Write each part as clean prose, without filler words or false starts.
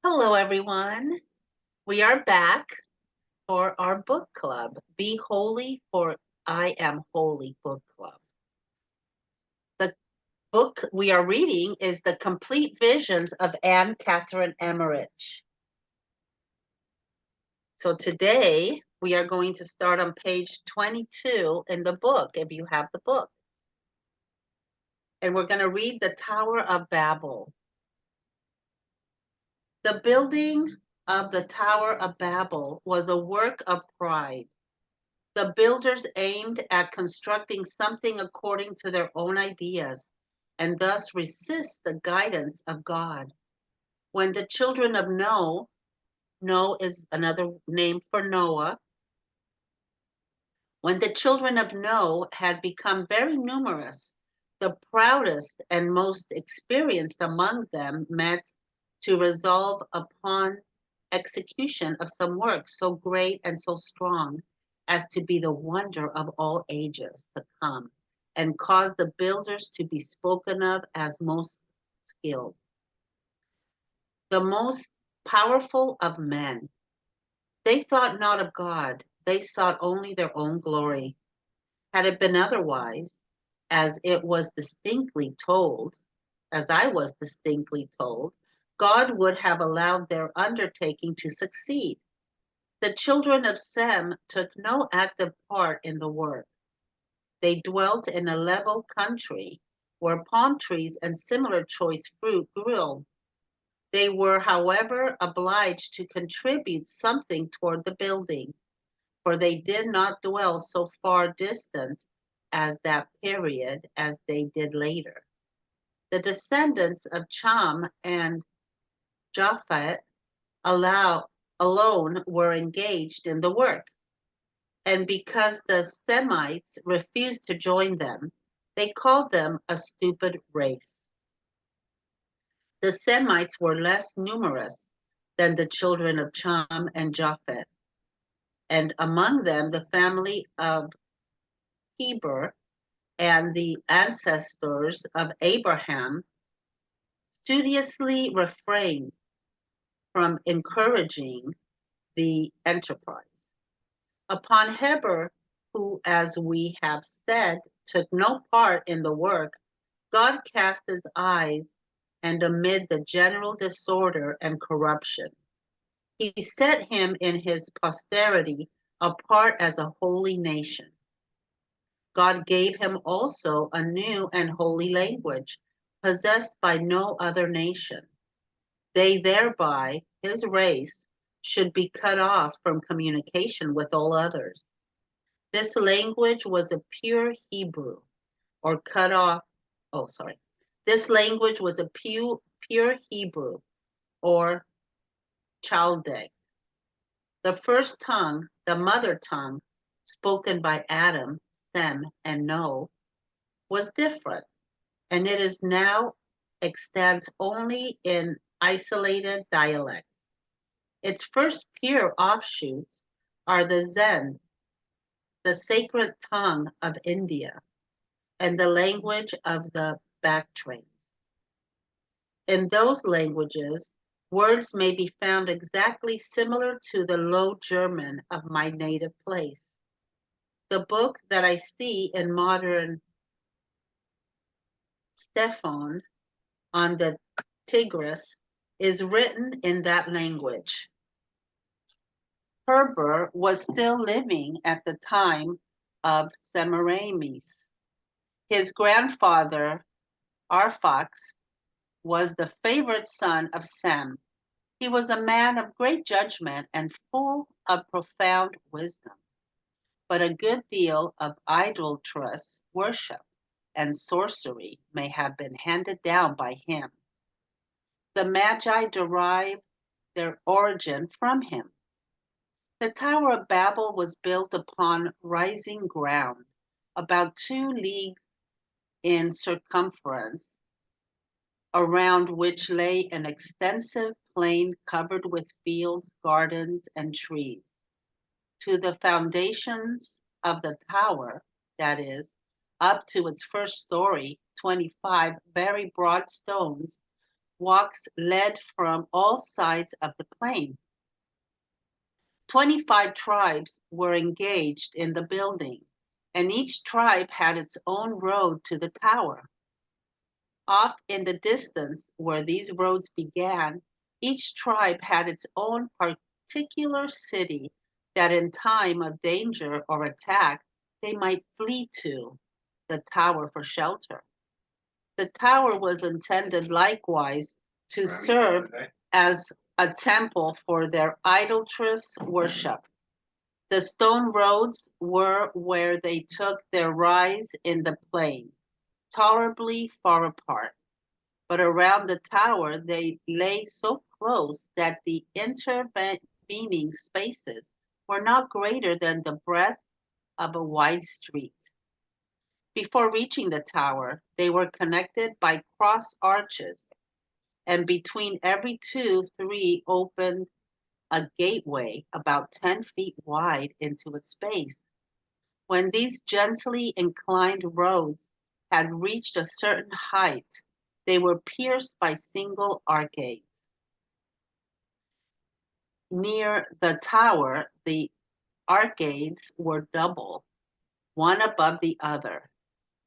Hello, everyone. We are back for our book club, Be Holy, for I Am Holy book club. The book we are reading is The Complete Visions of Anne Catherine Emmerich. So today we are going to start on page 22 in the book, if you have the book. And we're going to read The Tower of Babel. The building of the Tower of Babel was a work of pride. The builders aimed at constructing something according to their own ideas and thus resist the guidance of God. When the children of Noah is another name for Noah, when the children of Noah had become very numerous, the proudest and most experienced among them met to resolve upon execution of some work so great and so strong as to be the wonder of all ages to come, and cause the builders to be spoken of as most skilled. The most powerful of men. They thought not of God, they sought only their own glory. Had it been otherwise, as it was distinctly told, as I was distinctly told, God would have allowed their undertaking to succeed. The children of Sem took no active part in the work. They dwelt in a level country where palm trees and similar choice fruit grew. They were, however, obliged to contribute something toward the building, for they did not dwell so far distant as that period as they did later. The descendants of Cham and Japhet alone were engaged in the work. And because the Semites refused to join them, they called them a stupid race. The Semites were less numerous than the children of Cham and Japhet, and among them the family of Heber and the ancestors of Abraham studiously refrained from encouraging the enterprise. Upon Heber, who, as we have said, took no part in the work, God cast his eyes, and amid the general disorder and corruption, he set him in his posterity apart as a holy nation. God gave him also a new and holy language, possessed by no other nation. They thereby, his race, should be cut off from communication with all others. This language was a pure Hebrew, or cut off, oh, sorry. This language was a pure Hebrew, or Chaldaic. The first tongue, the mother tongue, spoken by Adam, Sem, and Noah, was different, and it is now extant only in isolated dialects. Its first pure offshoots are the Zen, the sacred tongue of India, and the language of the Bactrians. In those languages, words may be found exactly similar to the Low German of my native place. The book that I see in modern Stefan on the Tigris is written in that language. Heber was still living at the time of Semiramis. His grandfather, Arphax, was the favorite son of Sem. He was a man of great judgment and full of profound wisdom, but a good deal of idolatrous worship and sorcery may have been handed down by him. The Magi derive their origin from him. The Tower of Babel was built upon rising ground, about 2 leagues in circumference, around which lay an extensive plain covered with fields, gardens, and trees. To the foundations of the tower, that is, up to its first story, 25 very broad stones walks led from all sides of the plain. 25 tribes were engaged in the building, and each tribe had its own road to the tower. Off in the distance, where these roads began, each tribe had its own particular city that in time of danger or attack they might flee to, the tower for shelter. The tower was intended likewise to serve as a temple for their idolatrous worship. The stone roads were where they took their rise in the plain, tolerably far apart. But around the tower they lay so close that the intervening spaces were not greater than the breadth of a wide street. Before reaching the tower, they were connected by cross arches, and between every two, three opened a gateway about 10 feet wide into its base. When these gently inclined roads had reached a certain height, they were pierced by single arcades. Near the tower, the arcades were double, one above the other,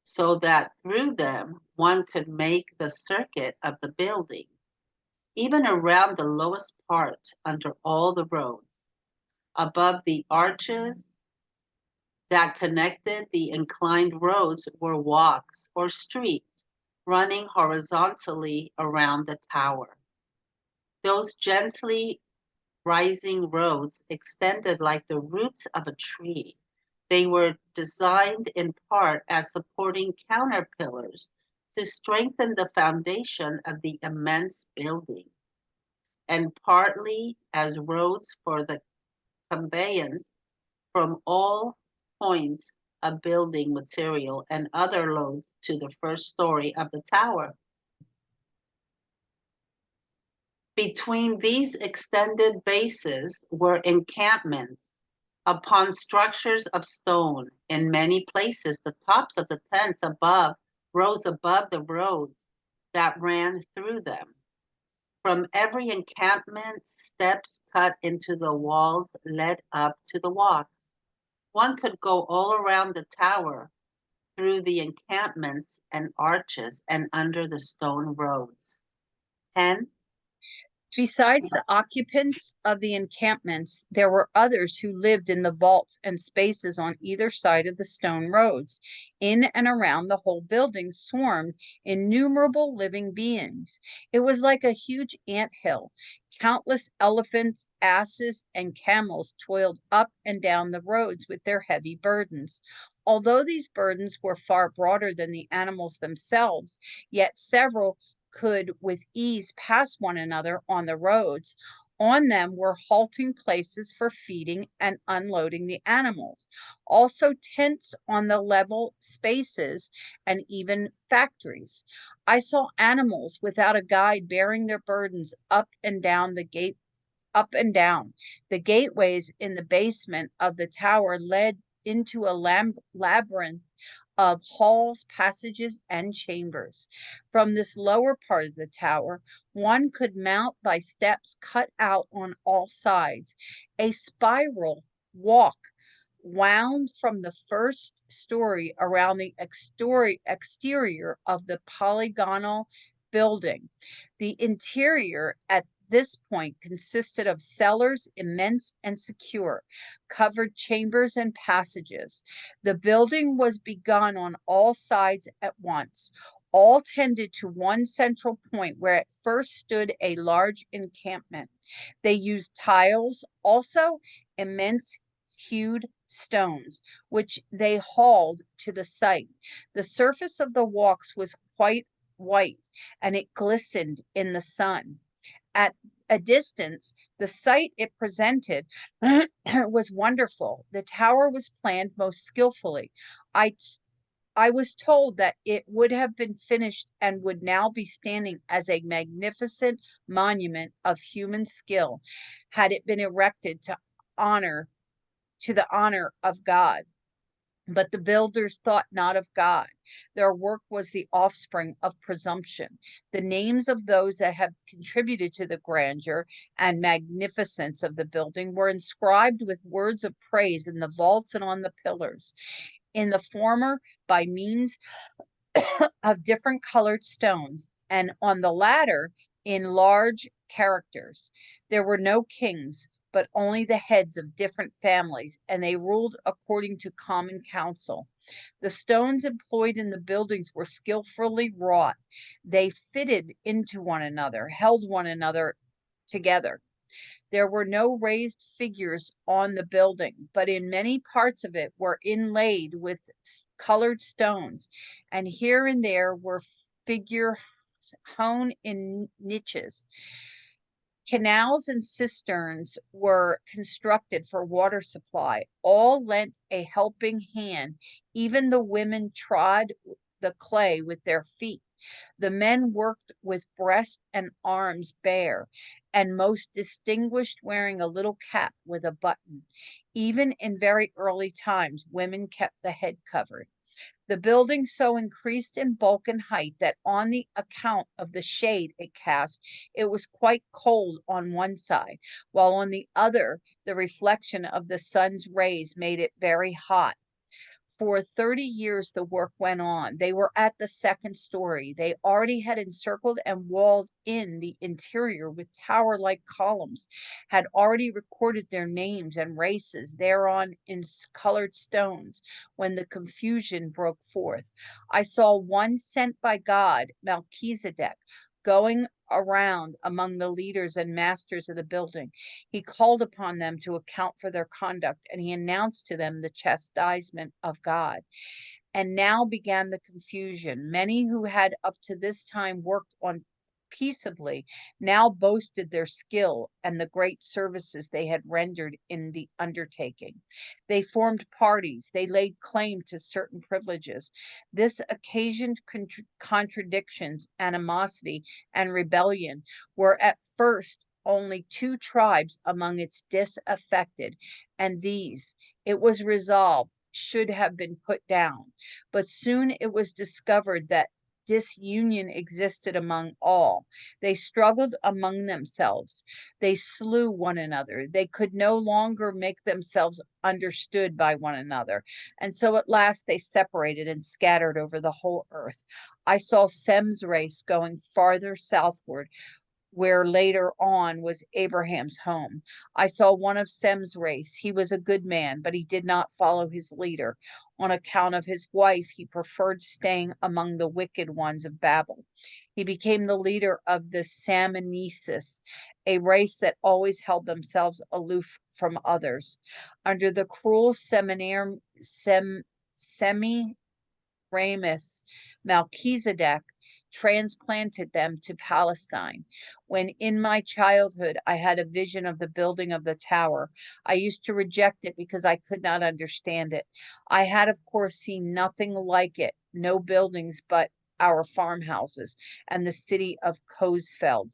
so that through them one could make the circuit of the building, even around the lowest part under all the roads. Above the arches that connected the inclined roads were walks or streets running horizontally around the tower. Those gently rising roads extended like the roots of a tree. They were designed in part as supporting counterpillars to strengthen the foundation of the immense building, and partly as roads for the conveyance from all points of building material and other loads to the first story of the tower. Between these extended bases were encampments upon structures of stone. In many places, the tops of the tents above rose above the roads that ran through them. From every encampment, steps cut into the walls led up to the walks. One could go all around the tower through the encampments and arches and under the stone roads. And Besides the occupants of the encampments, there were others who lived in the vaults and spaces on either side of the stone roads. In and around the whole building swarmed innumerable living beings. It was like a huge ant hill. Countless elephants, asses, and camels toiled up and down the roads with their heavy burdens. Although these burdens were far broader than the animals themselves, yet several could with ease pass one another on the roads. On them were halting places for feeding and unloading the animals, also tents on the level spaces, and even factories. I saw animals without a guide bearing their burdens up and down. The gateways in the basement of the tower led into a labyrinth of halls, passages, and chambers. From this lower part of the tower, one could mount by steps cut out on all sides. A spiral walk wound from the first story around the exterior of the polygonal building. The interior at this point consisted of cellars, immense and secure, covered chambers and passages. The building was begun on all sides at once. All tended to one central point where at first stood a large encampment. They used tiles, also immense hewed stones, which they hauled to the site. The surface of the walks was quite white, and it glistened in the sun. At a distance, the sight it presented was wonderful. The tower was planned most skillfully. I I was told that it would have been finished and would now be standing as a magnificent monument of human skill had it been erected honor to the honor of God. But the builders thought not of God. Their work was the offspring of presumption. The names of those that had contributed to the grandeur and magnificence of the building were inscribed with words of praise in the vaults and on the pillars. In the former, by means of different colored stones, and on the latter, in large characters. There were no kings, but only the heads of different families, and they ruled according to common counsel. The stones employed in the buildings were skillfully wrought. They fitted into one another, held one another together. There were no raised figures on the building, but in many parts of it were inlaid with colored stones, and here and there were figures hewn in niches. Canals and cisterns were constructed for water supply. All lent a helping hand. Even the women trod the clay with their feet. The men worked with breast and arms bare, and most distinguished wearing a little cap with a button. Even in very early times, women kept the head covered. The building so increased in bulk and height that on the account of the shade it cast, it was quite cold on one side, while on the other the reflection of the sun's rays made it very hot. For 30 years the work went on. They were at the second story. They already had encircled and walled in the interior with tower-like columns, had already recorded their names and races thereon in colored stones, when the confusion broke forth. I saw one sent by God, Melchizedek, going around among the leaders and masters of the building. He called upon them to account for their conduct, and he announced to them the chastisement of God. And now began the confusion. Many who had up to this time worked on peaceably now boasted their skill and the great services they had rendered in the undertaking. They formed parties, they laid claim to certain privileges. This occasioned contradictions, animosity, and rebellion. Were at first only two tribes among its disaffected, and these, it was resolved, should have been put down. But soon it was discovered that disunion existed among all. They struggled among themselves. They slew one another. They could no longer make themselves understood by one another. And so at last they separated and scattered over the whole earth. I saw Sem's race going farther southward, where later on was Abraham's home. I saw one of Sem's race. He was a good man, but he did not follow his leader. On account of his wife, he preferred staying among the wicked ones of Babel. He became the leader of the Samnites, a race that always held themselves aloof from others. Under the cruel Semiramis, Melchizedek transplanted them to Palestine. When in my childhood I had a vision of the building of the tower, I used to reject it because I could not understand it. I had, of course, seen nothing like it, no buildings but our farmhouses and the city of Coesfeld.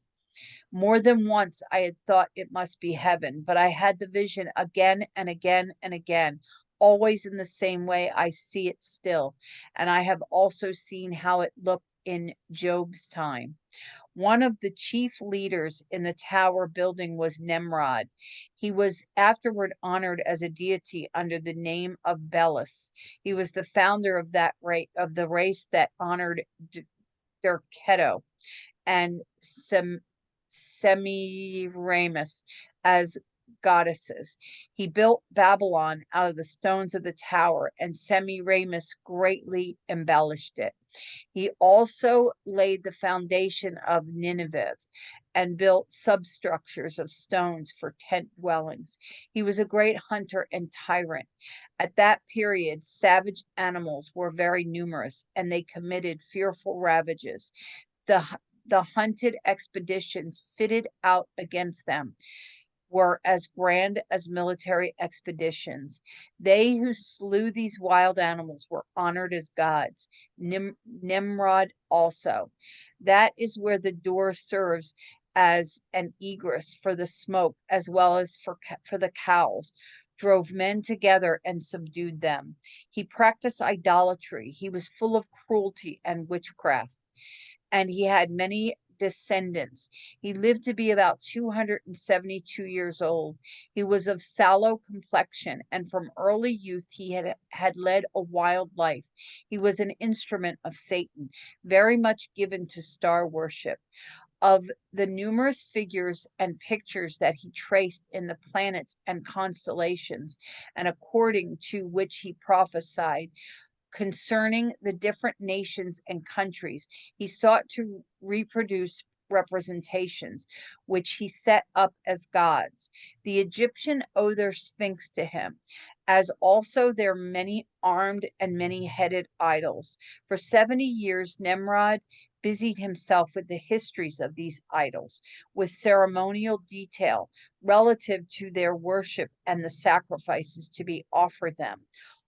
More than once I had thought it must be heaven, but I had the vision again and again and again, always in the same way I see it still. And I have also seen how it looked in Job's time. One of the chief leaders in the tower building was Nimrod. He was afterward honored as a deity under the name of Belus. He was the founder of of the race that honored Derketo and Semiramis as goddesses. He built Babylon out of the stones of the tower, and Semiramis greatly embellished it. He also laid the foundation of Nineveh and built substructures of stones for tent dwellings. He was a great hunter and tyrant. At that period, savage animals were very numerous, and they committed fearful ravages. The the hunted expeditions fitted out against them were as grand as military expeditions. They who slew these wild animals were honored as gods. Nimrod also. That is where the door serves as an egress for the smoke as well as for the cows. drove men together and subdued them. He practiced idolatry. He was full of cruelty and witchcraft, and he had many descendants. He lived to be about 272 years old. He was of sallow complexion, and from early youth he had led a wild life. He was an instrument of Satan, very much given to star worship. Of the numerous figures and pictures that he traced in the planets and constellations, and according to which he prophesied concerning the different nations and countries, he sought to reproduce representations which he set up as gods. The Egyptian owe their sphinx to him, as also their many armed and many headed idols. For 70 years, Nimrod busied himself with the histories of these idols, with ceremonial detail relative to their worship and the sacrifices to be offered them,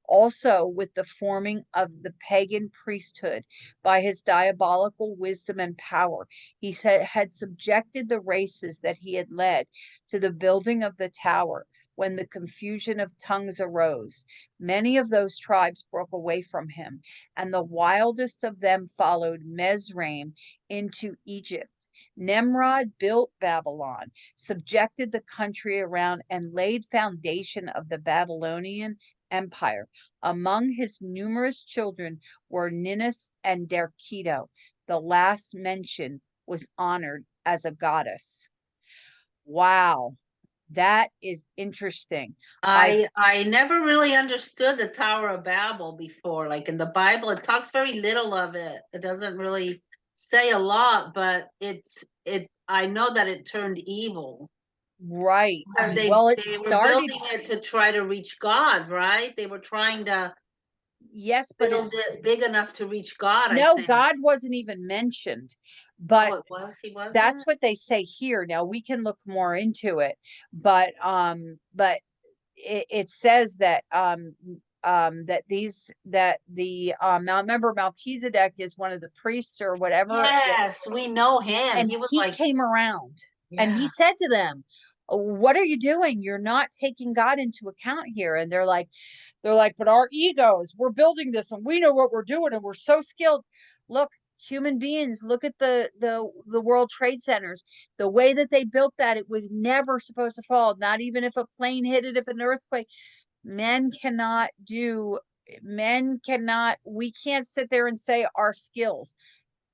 also with the forming of the pagan priesthood. By his diabolical wisdom and power, he had subjected the races that he had led to the building of the tower. When the confusion of tongues arose, many of those tribes broke away from him, and the wildest of them followed Mizraim into Egypt. Nimrod built Babylon, subjected the country around, and laid foundation of the Babylonian empire. Among his numerous children were Ninus and Derketo. The last mentioned was honored as a goddess. Wow, that is interesting. I never really understood the Tower of Babel before. Like in the Bible, it talks very little of it. It doesn't really say a lot, but I know that it turned evil. Right. Because Well, it they were started, building it to try to reach God, right? They were trying to yes, but build it's it big enough to reach God, I no, think. God wasn't even mentioned, Oh, but it was? He that's wasn't? what they say here. Now we can look more into it, but it says that that these that the now remember Melchizedek is one of the priests or whatever, Yes, we know him. and He was he like, came around and he yeah, said to them, what are you doing? You're not taking God into account here. And they're like, but our egos, we're building this and we know what we're doing and we're so skilled. Look, human beings, look at the World Trade Centers. The way that they built that, it was never supposed to fall, not even if a plane hit it, if an earthquake. Men cannot do, we can't sit there and say our skills.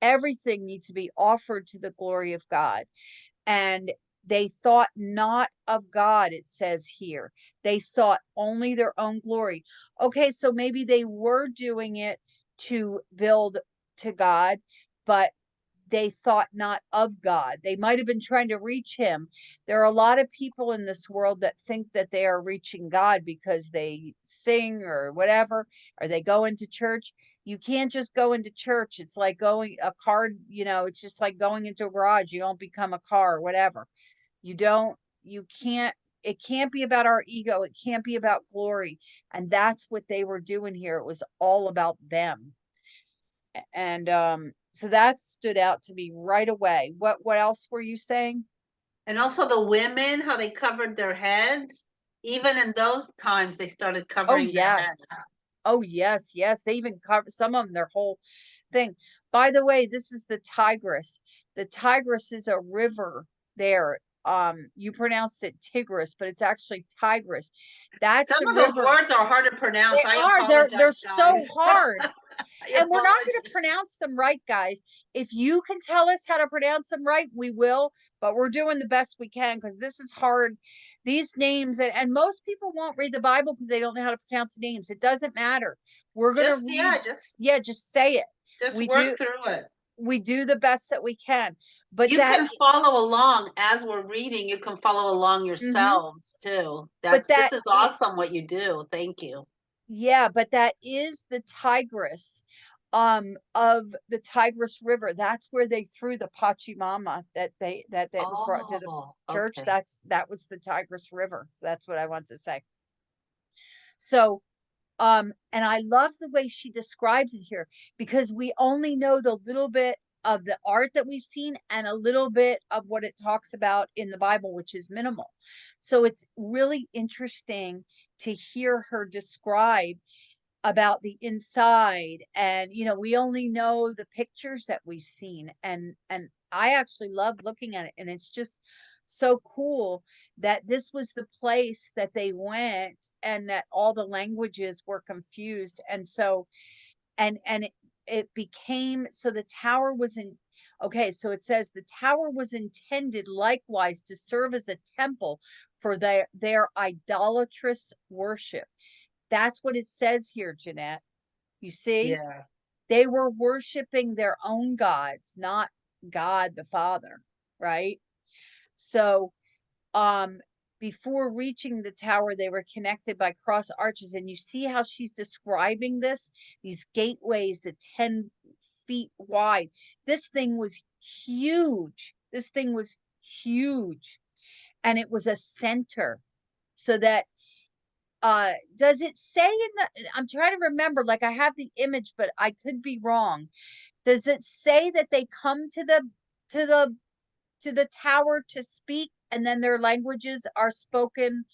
Everything needs to be offered to the glory of God. And they thought not of God, it says here. They sought only their own glory. Okay, so maybe they were doing it to build to God, but they thought not of God. They might have been trying to reach him. There are a lot of people in this world that think that they are reaching God because they sing or whatever, or they go into church. You can't just go into church. It's like going a car, it's just like going into a garage. You don't become a car or whatever. You don't, you can't, it can't be about our ego. It can't be about glory. And that's what they were doing here. It was all about them. And so that stood out to me right away. What else were you saying? and also the women, how they covered their heads. Even in those times, they started Oh covering their heads. yes. Oh yes, yes. They even cover some of them their whole thing. By the way, this is the Tigris. The Tigris is a river there. You pronounced it Tigris, but it's actually Tigris. That's Some the of those river. words are hard to pronounce. They I are. They're apologize, so guys. hard. I And we're not going to apologize. pronounce them right, guys. If you can tell us how to pronounce them right, we will, but we're doing the best we can because this is hard. These names, and most people won't read the Bible because they don't know how to pronounce names. It doesn't matter. We're going to Just read, yeah, yeah, just say it. just We work do through it. we do the best that we can. But You that can follow along as we're reading. You can follow along mhm, yourselves too. but This that is awesome what you do. Thank you. yeah, but that is the Tigris of the Tigris River. That's where they threw the Pachamama that was brought to the Oh, church. okay. That was the Tigris River. So that's what I want to say. So and I love the way she describes it here because we only know the little bit of the art that we've seen and a little bit of what it talks about in the Bible, which is minimal. So it's really interesting to hear her describe about the inside. And we only know the pictures that we've seen, and I actually love looking at it, and it's just so cool that this was the place that they went, and that all the languages were confused. And so it became, so the tower was in, okay, so it says the tower was intended likewise to serve as a temple for their idolatrous worship. That's what it says here, Jeanette. You see, Yeah. they were worshiping their own gods, not God the Father, right? So, um, before reaching the tower, they were connected by cross arches. And you see how she's describing this? These gateways, the 10 feet wide. This thing was huge. This thing was huge. And it was a center. So that does it say in the, I'm trying to remember, like I have the image, but I could be wrong. Does it say that they come to the to the tower to speak, and then their languages are spoken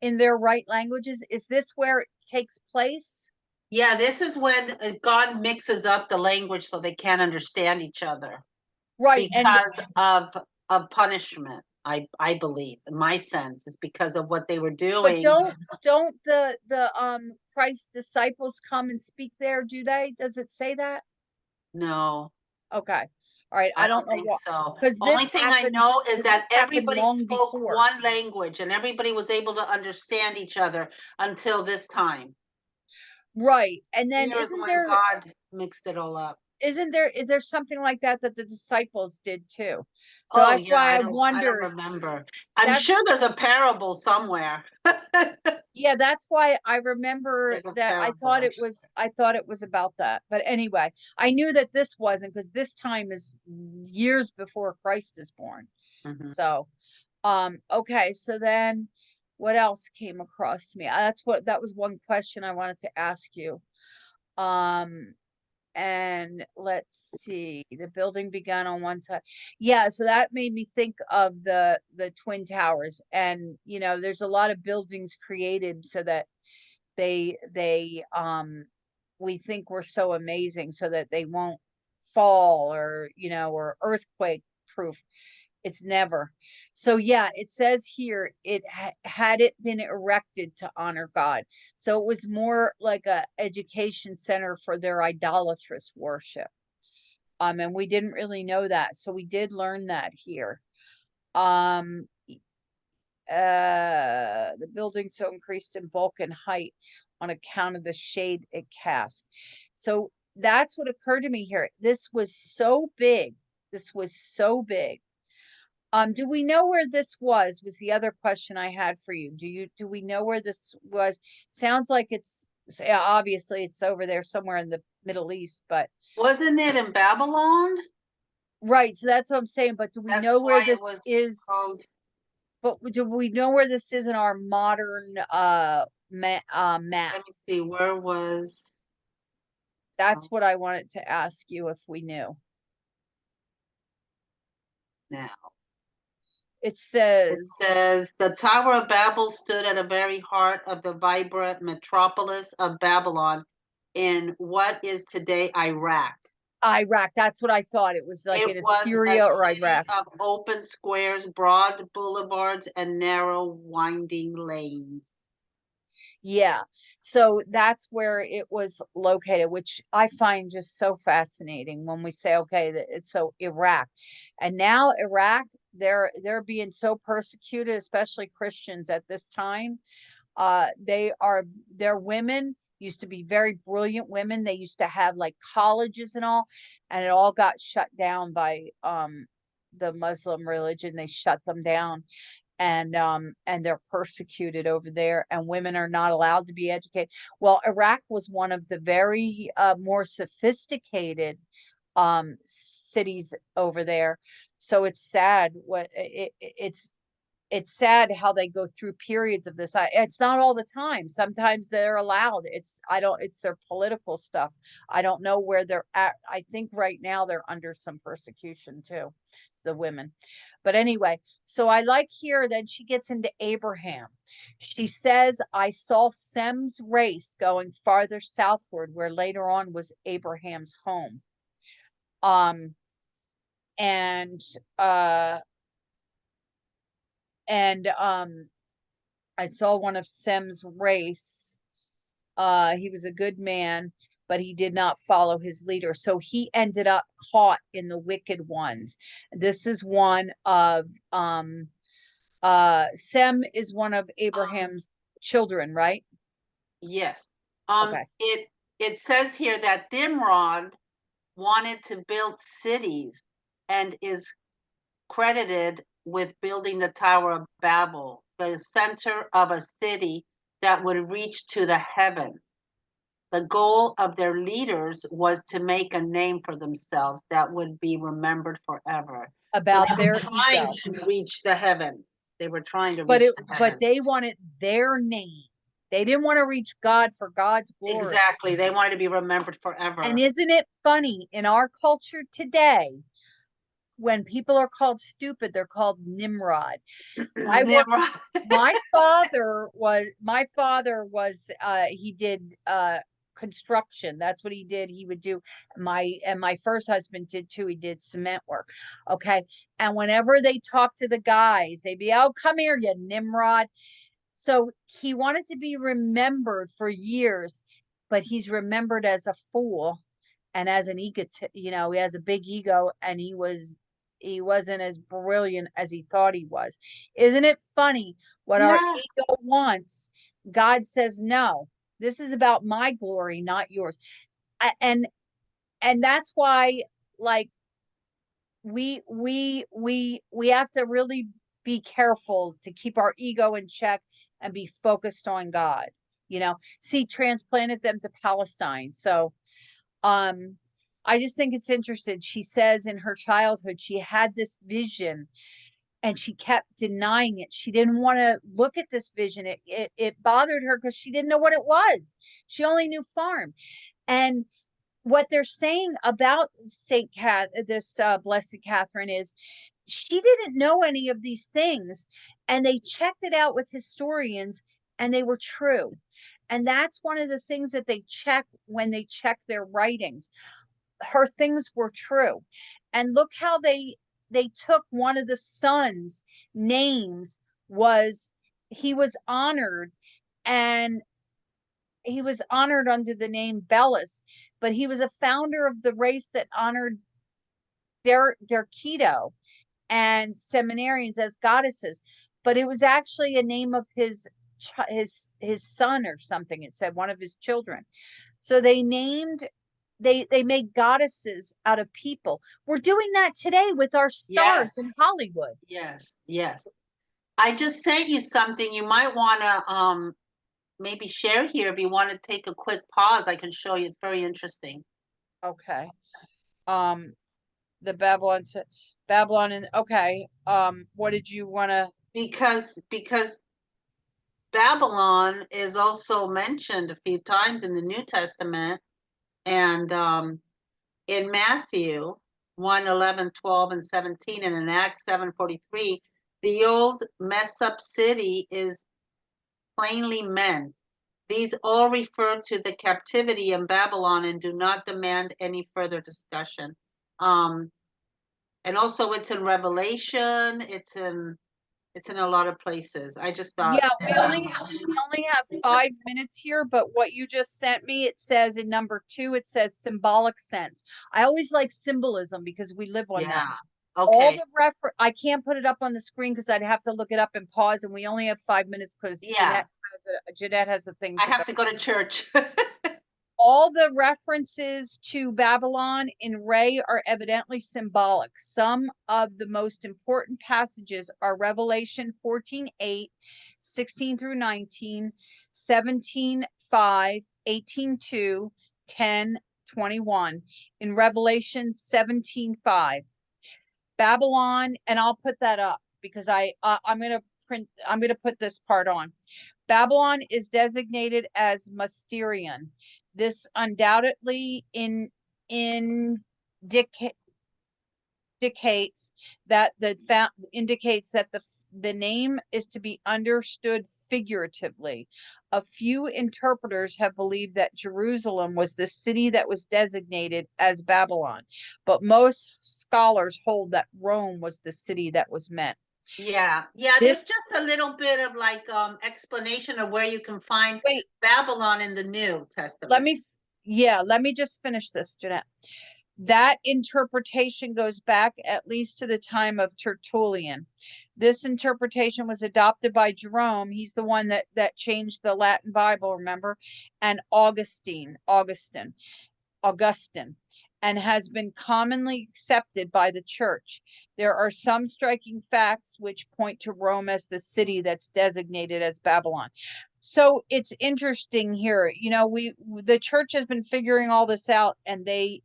in their right languages? Is this where it takes place? Yeah, this is when God mixes up the language so they can't understand each other Right. And because of punishment. I believe, in my sense, is because of what they were but doing. don't the Christ disciples come and speak there, do they? Does it say that? No, Okay. All right. I I don't don't know think what, so. because Only thing I know is this that happened everybody long spoke before. one language and everybody was able to understand each other until this time. Right. And then Here's when God mixed it all up. is there something like that that the disciples did too? So Oh that's yeah, why I I don't wondered. remember. I'm That's sure there's a parable somewhere. Yeah, that's why I remember There's a that. parable. I thought it was about that. But anyway, I knew that this wasn't, because this time is years before Christ is born. Mhm. So, okay, so then what else came across me? That was one question I wanted to ask you. Um, and let's see, the building began on one side. Yeah, so that made me think of the twin towers. And there's a lot of buildings created so that they we think we're so amazing so that they won't fall, or earthquake proof. It's never. So yeah, it says here had it been erected to honor God. So it was more like a education center for their idolatrous worship. And we didn't really know that. So we did learn that here. Um the building so increased in bulk and height on account of the shade it cast. So that's what occurred to me here. This was so big. This was so big. Do we know where this was the other question I had for you. Do we know where this was? Sounds like yeah, obviously it's over there somewhere in the Middle East, but Wasn't it in Babylon? right, so that's what I'm saying. But do we know That's where why it this was is? called. But do we know where this is in our modern map? Let me see. Where was That's what I wanted to ask you, if we knew. now? It It says says the Tower of Babel stood at the very heart of the vibrant metropolis of Babylon in what is today Iraq. Iraq. That's what I thought. It was like It in a was a Syria or city Iraq. of open squares, broad boulevards, and narrow winding lanes. Yeah. So that's where it was located, which I find just so fascinating when we say, okay, that it's so Iraq. And now Iraq, they're being so persecuted, especially Christians at this time. Their women used to be very brilliant women. They used to have like colleges and all, and it all got shut down by the Muslim religion. They shut them down, and they're persecuted over there, and women are not allowed to be educated. Well, Iraq was one of the very more sophisticated cities over there. So it's sad. It's it's sad how they go through periods of this. It's not all the time. Sometimes they're allowed. It's their political stuff. I don't know where they're at. I think right now they're under some persecution too, the women. But anyway, so I like here that she gets into Abraham. She says, I saw Sem's race going farther southward, where later on was Abraham's home. Um, and uh and I saw one of Sem's race. He was a good man, but he did not follow his leader. So he ended up caught in the wicked ones. This is one of Sem is one of Um, Abraham's children, right? yes. Okay. It says here that Nimrod wanted to build cities and is credited with building the Tower of Babel, the center of a city that would reach to the heaven. The goal of their leaders was to make a name for themselves that would be remembered forever. So About they were their trying ego. to reach the heavens. They were trying to But reach it the but heavens. they wanted their name. They didn't want to reach God for God's glory. Exactly. They wanted to be remembered And forever. isn't it funny in our culture today, when people are called stupid, they're called Nimrod. I worked Nimrod. my father was he did construction. That's what he did. He would do my first husband did too. He did cement work. Okay. And whenever they talk to the guys, they'd be, oh, come here, you Nimrod. So he wanted to be remembered for years, but he's remembered as a fool and as an ego. He has a big ego, and he wasn't as brilliant as he thought he was. Isn't it funny what our Yeah. ego wants? God says, no, this is about my glory, not yours. And that's why, like, we have to really be careful to keep our ego in check and be focused on God. See, transplanted them to Palestine. So um I just think it's interesting. She says in her childhood she had this vision, and she kept denying it. She didn't want to look at this vision. It bothered her because she didn't know what it was. She only knew farm. And what they're saying about Saint Cat, this Blessed Catherine, is she didn't know any of these things, and they checked it out with historians, and they were true. And that's one of the things that they check when they check their writings. Her things were true. And look how they took one of the sons' names. Was He was honored, and he was honored under the name Bellis, but he was a founder of the race that honored their keto and seminarians as goddesses. But it was actually a name of his son or something. It said one of his children. So they made goddesses out of people. We're doing that today with our stars in Yes. Hollywood. Yes. Yes. I just sent you something you might want to maybe share here. If you want to take a quick pause, I can show you. It's very interesting. Okay. Um, the Babylon and okay. What did you want to? Because Babylon is also mentioned a few times in the New Testament, and in Matthew 1, 11, 12, and 17, and in Acts 7:43, the old mess up city is plainly meant. These all refer to the captivity in Babylon and do not demand any further discussion. Um, and also it's in Revelation, it's in a lot of places. I just thought, Yeah, we only have 5 minutes here, but what you just sent me, it says in number 2, it says symbolic sense. I always like symbolism because we live on that. yeah. All Okay. the I can't put it up on the screen because I'd have to look it up and pause, and we only have 5 minutes because Yeah. Jeanette has a thing I to go. have to go to church. All the references to Babylon in Ray are evidently symbolic. Some of the most important passages are Revelation 14:8, 16 through 19, 17:5, 18:2, 10:21. In Revelation 17:5, Babylon, and I'll put that up because I'm going to I'm going to put this part on. Babylon is designated as Mysterion. This undoubtedly indicates indicates that the name is to be understood figuratively. A few interpreters have believed that Jerusalem was the city that was designated as Babylon, but most scholars hold that Rome was the city that was meant. Yeah, there's This just a little bit of like explanation of where you can find wait, Babylon in the New let Testament. me let me just finish this, Jeanette. That interpretation goes back at least to the time of Tertullian. This interpretation was adopted by Jerome. He's the one that changed the Latin Bible, remember? And Augustine, and has been commonly accepted by the church. There are some striking facts which point to Rome as the city that's designated as Babylon. So it's interesting here. The church has been figuring all this out, and they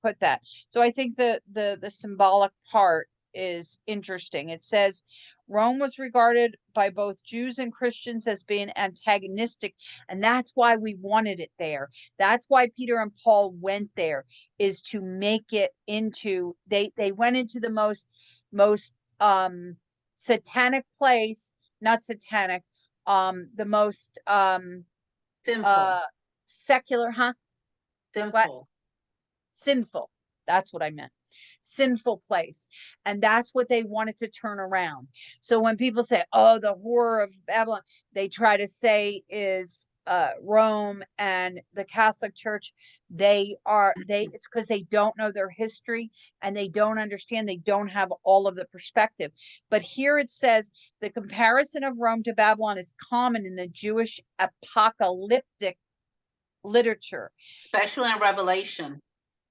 put that. So I think the symbolic part is interesting. It says Rome was regarded by both Jews and Christians as being antagonistic, and that's why we wanted it there. That's why Peter and Paul went there, is to make it into, they went into the most satanic place, not satanic, the most Sinful, secular, huh? What? sinful. Sinful. That's what I meant. Sinful place. And that's what they wanted to turn around. So when people say, oh, the horror of Babylon, they try to say is Rome and the Catholic Church. It's because they don't know their history and they don't understand. They don't have all of the perspective. But here it says the comparison of Rome to Babylon is common in the Jewish apocalyptic literature. especially in Revelation.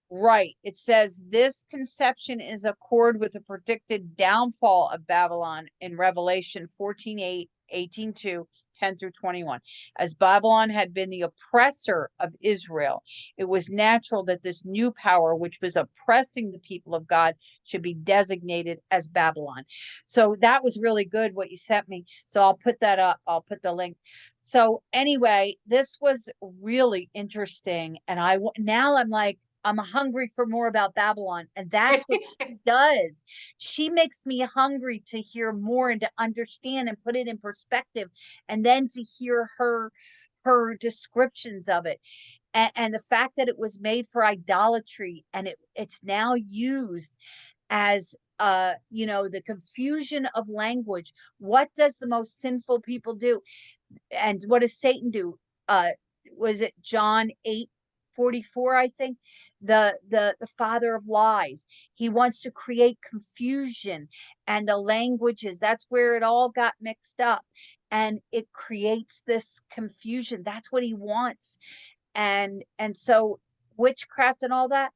Right. It says this conception is accord with the predicted downfall of Babylon in Revelation 14:8, 18:2, 10 through 21. As Babylon had been the oppressor of Israel, it was natural that this new power, which was oppressing the people of God, should be designated as Babylon. So that was really good what you sent me. So I'll put that up. I'll put the link. So anyway, this was really interesting. And now I'm like, I'm hungry for more about Babylon. And that's what she does. She makes me hungry to hear more and to understand and put it in perspective, and then to hear her descriptions of it. And the fact that it was made for idolatry, and it's now used as the confusion of language. What does the most sinful people do? And what does Satan do? Was it John 8:44? I think the father of lies. He wants to create confusion, and the languages, that's where it all got mixed up, and it creates this confusion. That's what he wants. And so witchcraft and all that,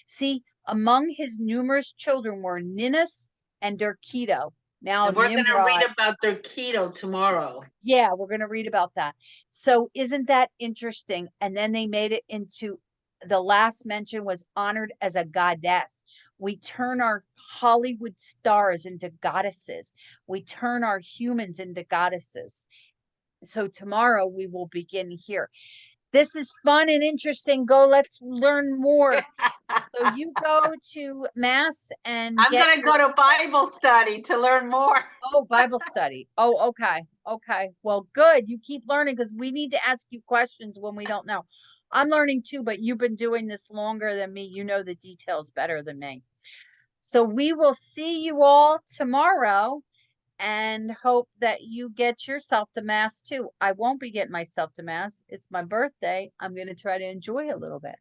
see, among his numerous children were Ninus and Derketo. Now And we're going to Nimrod. read about their keto tomorrow. Yeah, we're going to read about that. So isn't that interesting? And then they made it into, the last mention was honored as a goddess. We turn our Hollywood stars into goddesses. We turn our humans into goddesses. So tomorrow we will begin here. This is fun and interesting. Let's learn more. So you go to mass and I'm going to go to Bible study to learn more. Oh, Bible study. Oh, okay. Okay. Well, good. You keep learning, because we need to ask you questions when we don't know. I'm learning too, but you've been doing this longer than me. You know the details better than me. So we will see you all tomorrow, and hope that you get yourself to mass too. I won't be getting myself to mass. It's my birthday. I'm going to try to enjoy a little bit.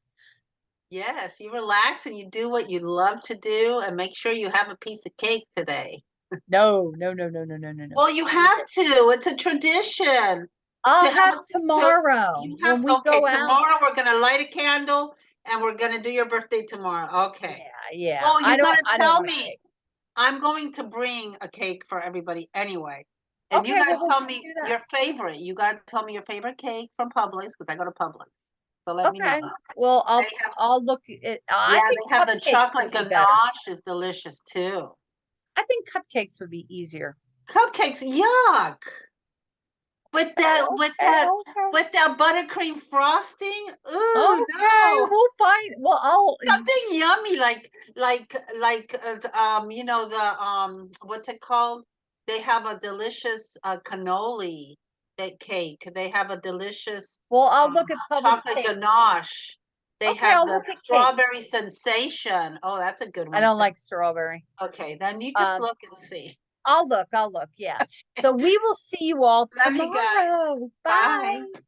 Yes, you relax and you do what you love to do, and make sure you have a piece of cake today. No, no, no, no, no, no, no, no. Well, you have to. It's a tradition. I'll To have have tomorrow you have when we okay, go out. tomorrow we're gonna light a candle and we're gonna do your birthday tomorrow. Okay. Yeah. Oh, you gotta I don't tell want to me. cake. I'm going to bring a cake for everybody anyway. And you Okay, gotta well, we'll tell just me do that. your favorite. You gotta tell me your favorite cake from Publix, because I go to Publix. So let me know. Okay. Well, They have, I'll look at, I yeah, think they have the cupcakes would chocolate be better. ganache is delicious too. I think cupcakes would be easier. Cupcakes, yuck. With that, with that, Okay. with that buttercream frosting. Ooh, Okay, no. we'll find. Well, I'll. Something yummy, what's it called? They have a delicious cannoli cake. They have a delicious Well, I'll look at Publix chocolate cakes. ganache. They Okay, have I'll the look at cakes. strawberry sensation. Oh, that's a good I one don't too. like strawberry. Okay, then you just Um, look and see. I'll look. Yeah. So we will see you all Love you guys. tomorrow. Bye. Bye.